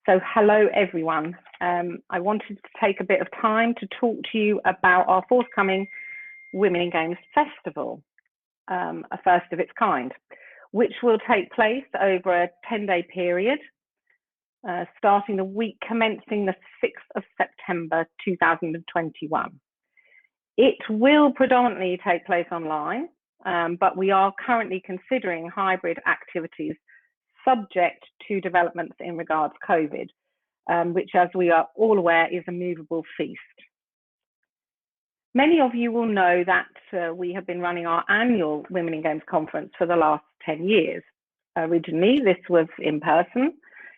So hello everyone. I wanted to take a bit of time to talk to you about our forthcoming Women in Games Festival, a first of its kind, which will take place over a 10-day period, starting the week commencing the 6th of September 2021. It will predominantly take place online, but we are currently considering hybrid activities subject to developments in regards to COVID, which, as we are all aware, is a movable feast. Many of you will know that we have been running our annual Women in Games conference for the last 10 years. Originally, this was in person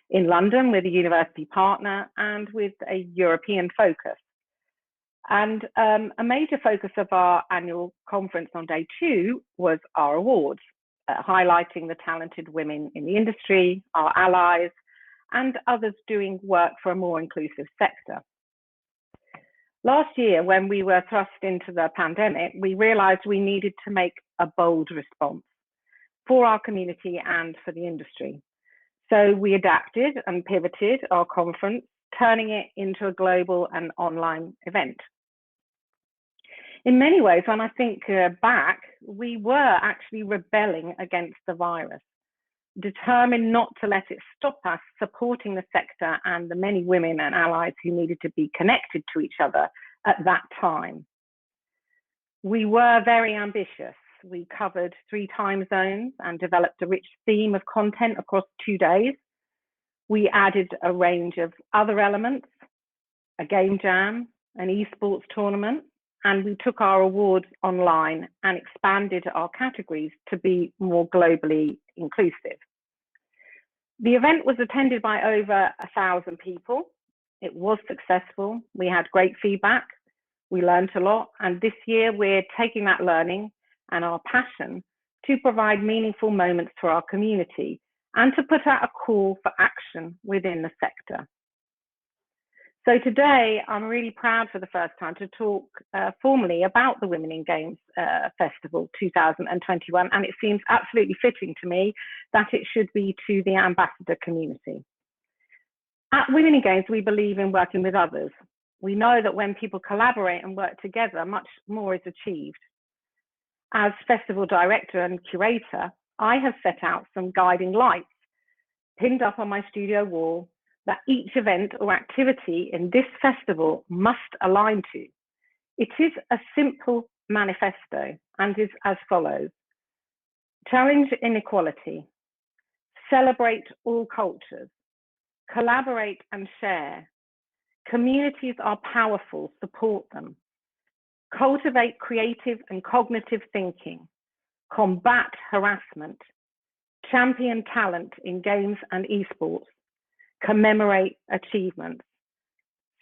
in London with a university partner and with a European focus. And a major focus of our annual conference on day 2 was our awards, highlighting the talented women in the industry, our allies, and others doing work for a more inclusive sector. Last year, when we were thrust into the pandemic, we realized we needed to make a bold response for our community and for the industry. So we adapted and pivoted our conference, turning it into a global and online event. In many ways, when I think back, we were actually rebelling against the virus, determined not to let it stop us supporting the sector and the many women and allies who needed to be connected to each other at that time. We were very ambitious. We covered 3 time zones and developed a rich theme of content across 2 days. We added a range of other elements, a game jam, an esports tournament, and we took our awards online and expanded our categories to be more globally inclusive. The event was attended by over 1,000 people. It was successful. We had great feedback. We learned a lot. And this year we're taking that learning and our passion to provide meaningful moments for our community and to put out a call for action within the sector. So today, I'm really proud for the first time to talk formally about the Women in Games Festival 2021, and it seems absolutely fitting to me that it should be to the ambassador community. At Women in Games, we believe in working with others. We know that when people collaborate and work together, much more is achieved. As festival director and curator, I have set out some guiding lights pinned up on my studio wall that each event or activity in this festival must align to. It is a simple manifesto and is as follows: challenge inequality, celebrate all cultures, collaborate and share, communities are powerful, support them, cultivate creative and cognitive thinking, combat harassment, champion talent in games and esports, commemorate achievements.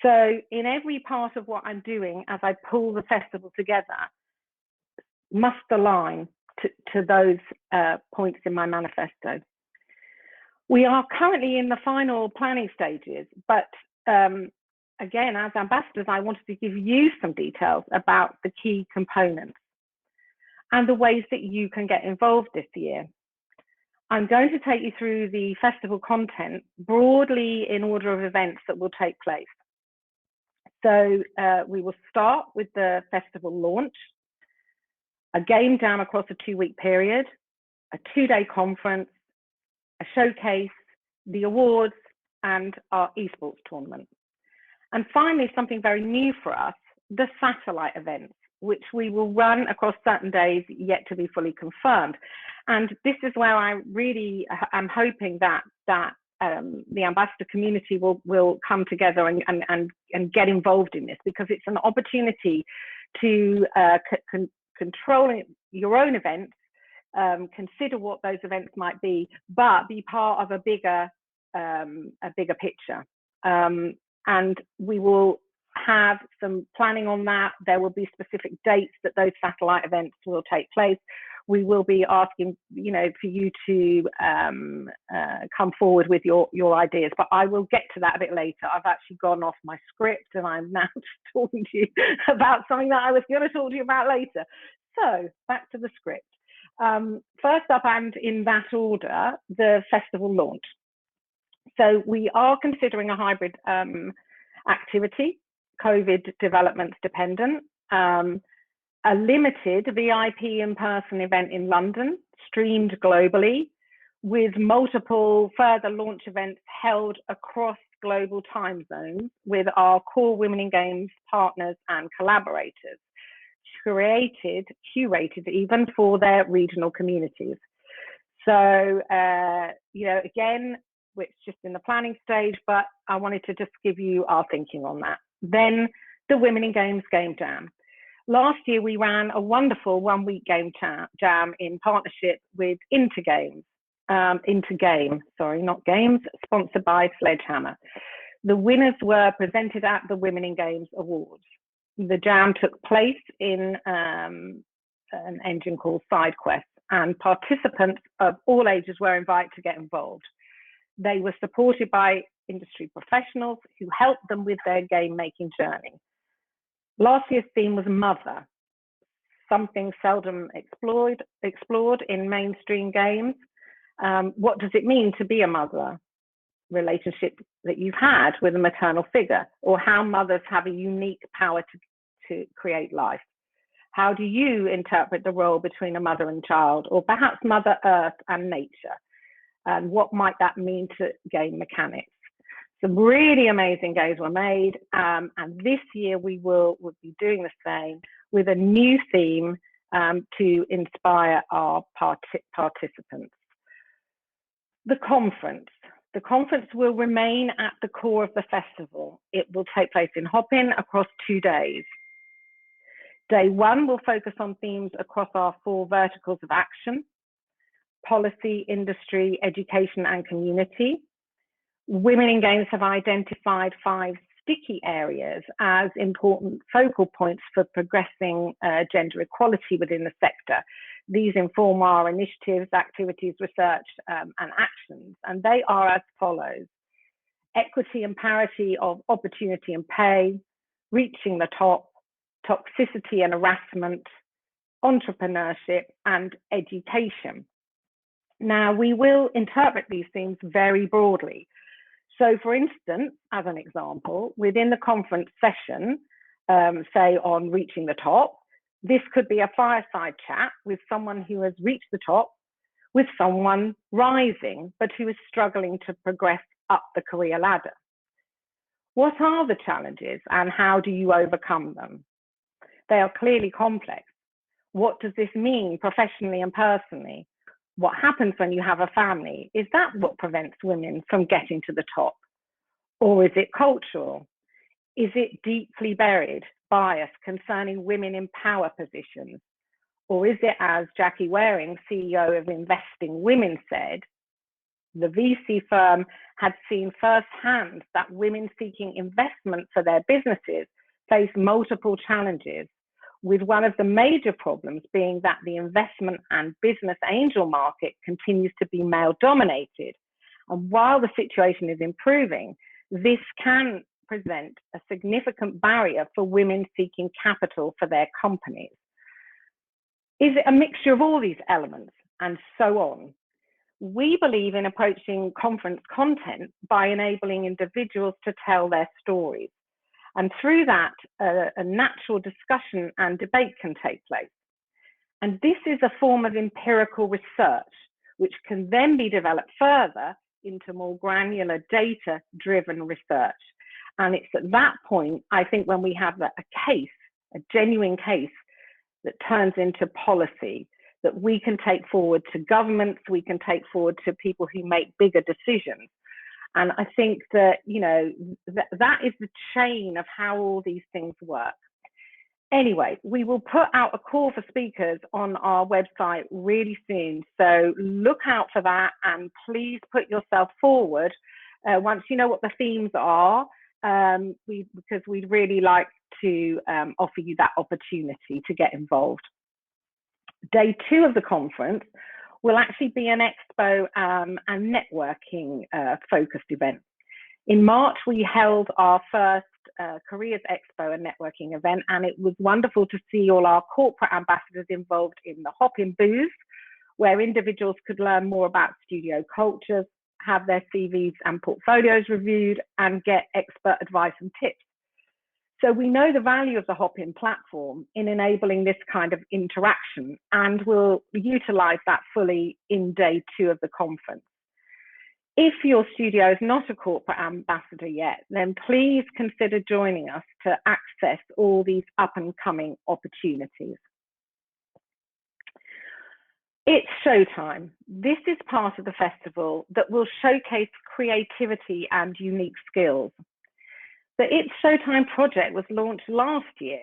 So in every part of what I'm doing as I pull the festival together must align to those points in my manifesto. We are currently in the final planning stages, but again, as ambassadors, I wanted to give you some details about the key components and the ways that you can get involved this year. I'm going to take you through the festival content broadly in order of events that will take place. So we will start with the festival launch, a game jam across a 2-week period, a 2-day conference, a showcase, the awards, and our esports tournament. And finally, something very new for us, the satellite events, which we will run across certain days yet to be fully confirmed. And this is where I really am hoping that the ambassador community will come together and get involved in this, because it's an opportunity to control your own events, consider what those events might be, but be part of a bigger picture. And we will have some planning on that. There will be specific dates that those satellite events will take place. We will be asking, for you to come forward with your ideas, but I will get to that a bit later. I've actually gone off my script and I'm now talking to you about something that I was going to talk to you about later. So back to the script. First up, and in that order, the festival launch. So we are considering a hybrid activity, COVID developments dependent, a limited VIP in-person event in London, streamed globally, with multiple further launch events held across global time zones with our core Women in Games partners and collaborators, curated even for their regional communities. So, again, it's just in the planning stage, but I wanted to just give you our thinking on that. Then the Women in Games Game Jam. Last year, we ran a wonderful one-week game jam in partnership with Intergame, not games, sponsored by Sledgehammer. The winners were presented at the Women in Games Awards. The jam took place in an engine called SideQuest, and participants of all ages were invited to get involved. They were supported by industry professionals who helped them with their game-making journey. Last year's theme was mother, something seldom explored in mainstream games. What does it mean to be a mother? Relationship that you've had with a maternal figure, or how mothers have a unique power to create life. How do you interpret the role between a mother and child, or perhaps Mother Earth and nature? And what might that mean to game mechanics? Some really amazing games were made, and this year we will be doing the same with a new theme to inspire our participants. The conference will remain at the core of the festival. It will take place in Hopin across 2 days. Day one will focus on themes across our 4 verticals of action: policy, industry, education, and community. Women in Games have identified 5 sticky areas as important focal points for progressing gender equality within the sector. These inform our initiatives, activities, research, and actions, and they are as follows: equity and parity of opportunity and pay, reaching the top, toxicity and harassment, entrepreneurship, and education. Now, we will interpret these themes very broadly. So, for instance, as an example, within the conference session, say on reaching the top, this could be a fireside chat with someone who has reached the top, with someone rising, but who is struggling to progress up the career ladder. What are the challenges and how do you overcome them? They are clearly complex. What does this mean professionally and personally? What happens when you have a family? Is that what prevents women from getting to the top? Or is it cultural? Is it deeply buried bias concerning women in power positions? Or is it, as Jackie Waring, CEO of Investing Women, said, the VC firm had seen firsthand that women seeking investment for their businesses face multiple challenges, with one of the major problems being that the investment and business angel market continues to be male dominated. And while the situation is improving, this can present a significant barrier for women seeking capital for their companies. Is it a mixture of all these elements, and so on? We believe in approaching conference content by enabling individuals to tell their stories. And through that, a natural discussion and debate can take place. And this is a form of empirical research, which can then be developed further into more granular data-driven research. And it's at that point, I think, when we have a case, a genuine case that turns into policy that we can take forward to governments, we can take forward to people who make bigger decisions. And I think that, that is the chain of how all these things work. Anyway, we will put out a call for speakers on our website really soon. So look out for that, and please put yourself forward once you know what the themes are, because we'd really like to offer you that opportunity to get involved. Day 2 of the conference will actually be an expo and networking focused event. In March, we held our first Careers Expo and networking event, and it was wonderful to see all our corporate ambassadors involved in the Hopin booth, where individuals could learn more about studio cultures, have their CVs and portfolios reviewed, and get expert advice and tips. So we know the value of the Hop-In platform in enabling this kind of interaction, and we'll utilize that fully in day 2 of the conference. If your studio is not a corporate ambassador yet, then please consider joining us to access all these up and coming opportunities. It's showtime. This is part of the festival that will showcase creativity and unique skills. The It's Showtime project was launched last year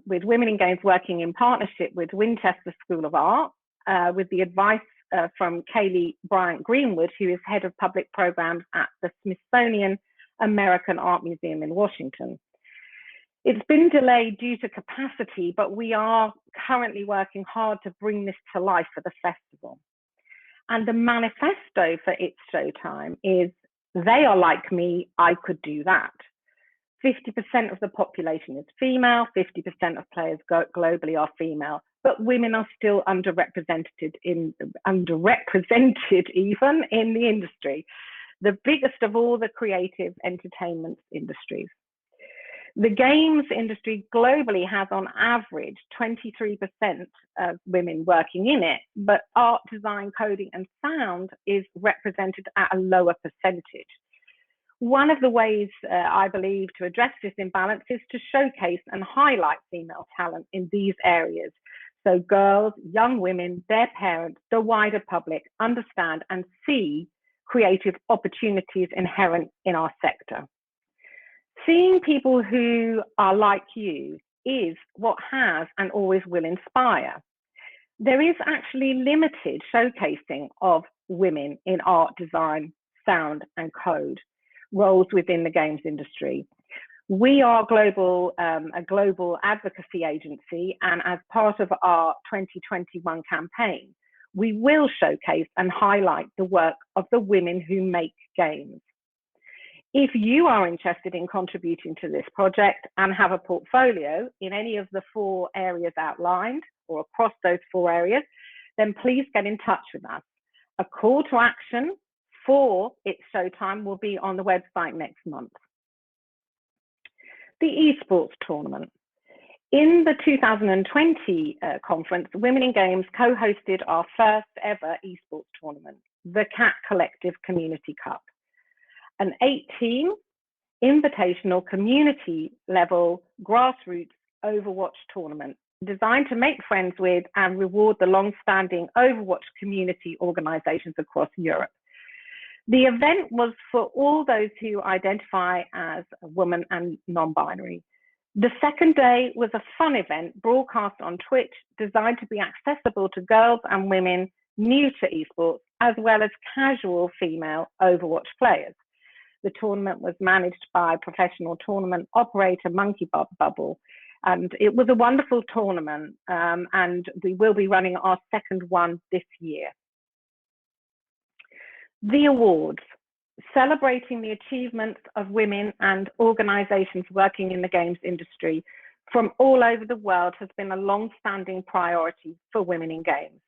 with Women in Games working in partnership with Winchester School of Art, with the advice from Kaylee Bryant-Greenwood, who is head of public programs at the Smithsonian American Art Museum in Washington. It's been delayed due to capacity, but we are currently working hard to bring this to life for the festival. And the manifesto for It's Showtime is, they are like me, I could do that. 50% of the population is female, 50% of players globally are female, but women are still underrepresented even in the industry, the biggest of all the creative entertainment industries. The games industry globally has on average 23% of women working in it, but art, design, coding, and sound is represented at a lower percentage. One of the ways I believe to address this imbalance is to showcase and highlight female talent in these areas, so girls, young women, their parents, the wider public understand and see creative opportunities inherent in our sector. Seeing people who are like you is what has and always will inspire. There is actually limited showcasing of women in art, design, sound, and code roles within the games industry. We are a global advocacy agency, and as part of our 2021 campaign, we will showcase and highlight the work of the women who make games. If you are interested in contributing to this project and have a portfolio in any of the 4 areas outlined or across those 4 areas, then please get in touch with us. A call to action for It's Showtime will be on the website next month. The esports tournament. In the 2020 conference, Women in Games co-hosted our first ever esports tournament, the Cat Collective Community Cup, an 8-team invitational community level grassroots Overwatch tournament designed to make friends with and reward the long-standing Overwatch community organizations across Europe. The event was for all those who identify as a woman and non-binary. The second day was a fun event broadcast on Twitch designed to be accessible to girls and women new to esports, as well as casual female Overwatch players. The tournament was managed by professional tournament operator Monkey Bubble, and it was a wonderful tournament, and we will be running our second one this year. The awards, celebrating the achievements of women and organizations working in the games industry from all over the world, has been a long-standing priority for Women in Games.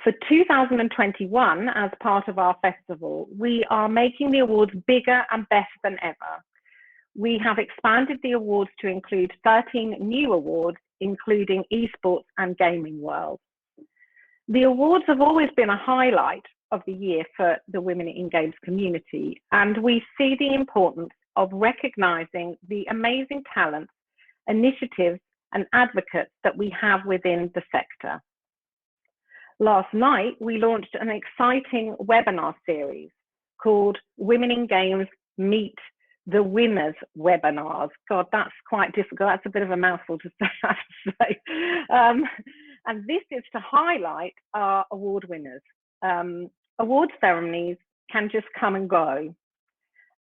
For 2021, as part of our festival, we are making the awards bigger and better than ever. We have expanded the awards to include 13 new awards, including esports and gaming world. The awards have always been a highlight of the year for the Women in Games community, and we see the importance of recognizing the amazing talents, initiatives, and advocates that we have within the sector. Last night, we launched an exciting webinar series called Women in Games Meet the Winners webinars. God, that's quite difficult. That's a bit of a mouthful to say. And this is to highlight our award winners. Award ceremonies can just come and go.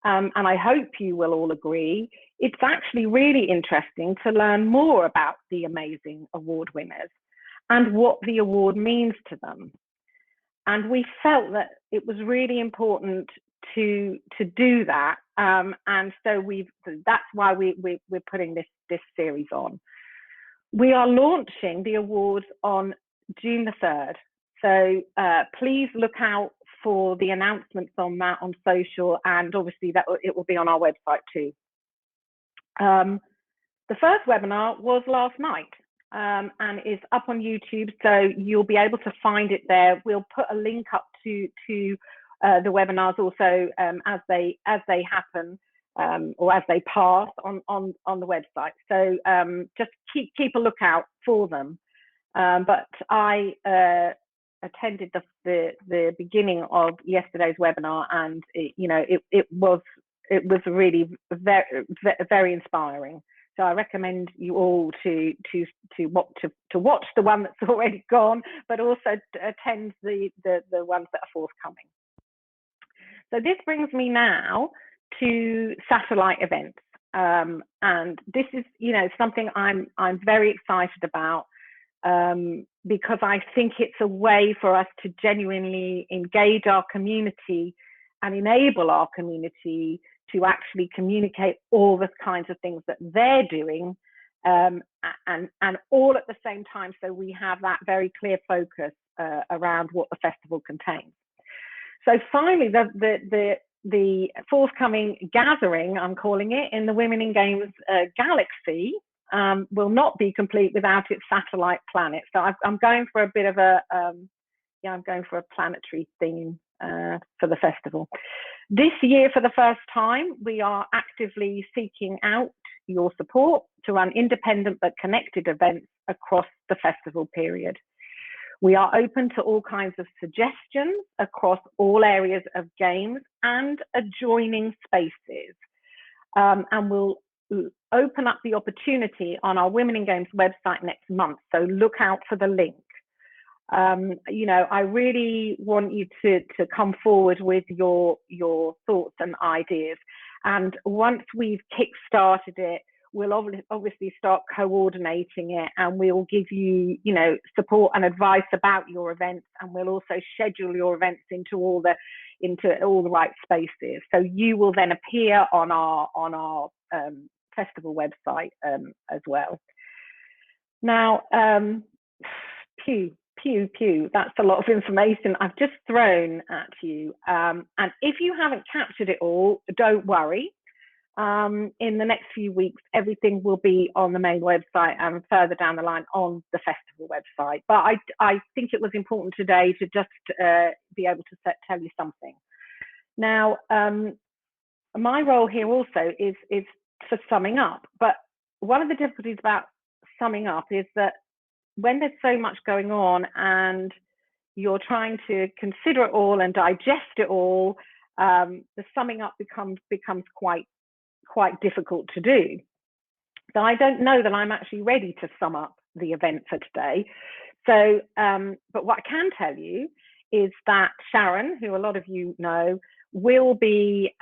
And I hope you will all agree, it's actually really interesting to learn more about the amazing award winners and what the award means to them. And we felt that it was really important to do that. And so that's why we're putting this series on. We are launching the awards on June the 3rd. So please look out for the announcements on that on social, and obviously that it will be on our website too. The first webinar was last night and is up on YouTube, so you'll be able to find it there. We'll put a link up to the webinars also as they happen or as they pass on the website. So just keep a lookout for them. But I attended the beginning of yesterday's webinar, and it was really very inspiring. So I recommend you all to watch the one that's already gone, but also attend the ones that are forthcoming. So this brings me now to satellite events, and this is something I'm very excited about, because I think it's a way for us to genuinely engage our community and enable our community to actually communicate all the kinds of things that they're doing, and all at the same time, so we have that very clear focus around what the festival contains. So finally, the forthcoming gathering, I'm calling it, in the Women in Games galaxy will not be complete without its satellite planet. So I'm going for a bit of I'm going for a planetary theme for the festival. This year, for the first time, we are actively seeking out your support to run independent but connected events across the festival period. We are open to all kinds of suggestions across all areas of games and adjoining spaces. And we'll open up the opportunity on our Women in Games website next month, so look out for the link. I really want you to come forward with your thoughts and ideas. And once we've kick-started it, we'll obviously start coordinating it, and we'll give you, support and advice about your events, and we'll also schedule your events into all the right spaces. So you will then appear on our festival website as well. Now, pew, that's a lot of information I've just thrown at you. And if you haven't captured it all, don't worry. In the next few weeks, everything will be on the main website and further down the line on the festival website. But I think it was important today to just be able to tell you something. Now, my role here also is for summing up. But one of the difficulties about summing up is that when there's so much going on and you're trying to consider it all and digest it all, the summing up becomes quite difficult to do. So I don't know that I'm actually ready to sum up the event for today. So, but what I can tell you is that Sharon, who a lot of you know, will be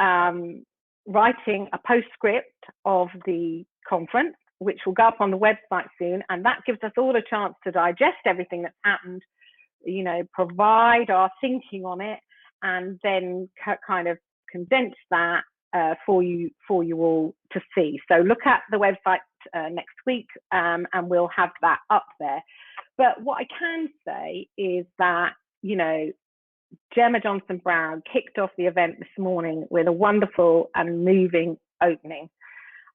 writing a postscript of the conference, which will go up on the website soon, and that gives us all a chance to digest everything that's happened, provide our thinking on it, and then kind of condense that for you all to see. So look at the website next week, and we'll have that up there. But what I can say is that, Gemma Johnson-Brown kicked off the event this morning with a wonderful and moving opening.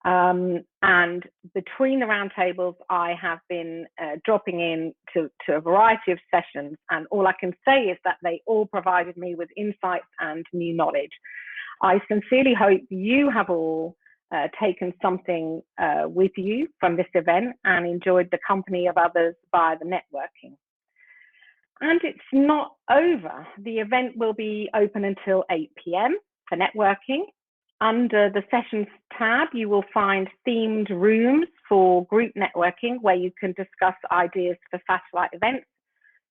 And between the roundtables, I have been dropping in to a variety of sessions, and all I can say is that they all provided me with insights and new knowledge. I sincerely hope you have all taken something with you from this event and enjoyed the company of others via the networking. And it's not over. The event will be open until 8 p.m. for networking. Under the sessions tab, you will find themed rooms for group networking, where you can discuss ideas for satellite events,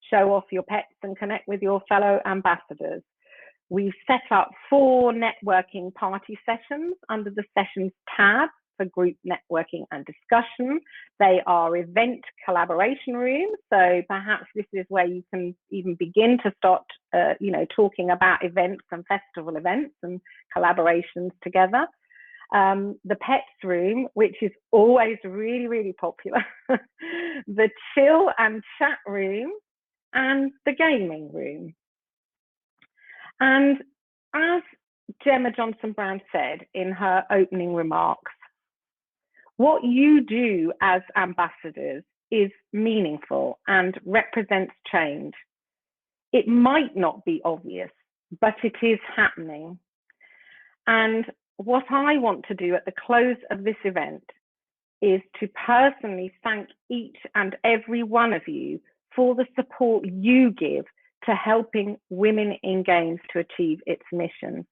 show off your pets, and connect with your fellow ambassadors. We've set up 4 networking party sessions under the sessions tab for group networking and discussion. They are event collaboration rooms, so perhaps this is where you can even begin to start talking about events and festival events and collaborations together. The pets room, which is always really, really popular, the chill and chat room, and the gaming room. And as Gemma Johnson-Brown said in her opening remarks, what you do as ambassadors is meaningful and represents change. It might not be obvious, but it is happening. And what I want to do at the close of this event is to personally thank each and every one of you for the support you give to helping Women in Games to achieve its mission.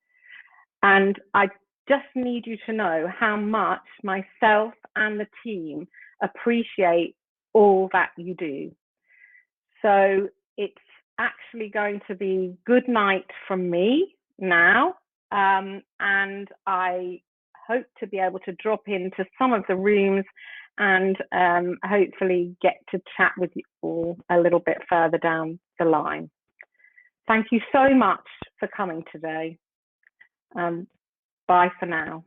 And I just need you to know how much myself and the team appreciate all that you do. So it's actually going to be good night from me now. And I hope to be able to drop into some of the rooms and hopefully get to chat with you all a little bit further down the line. Thank you so much for coming today. Bye for now.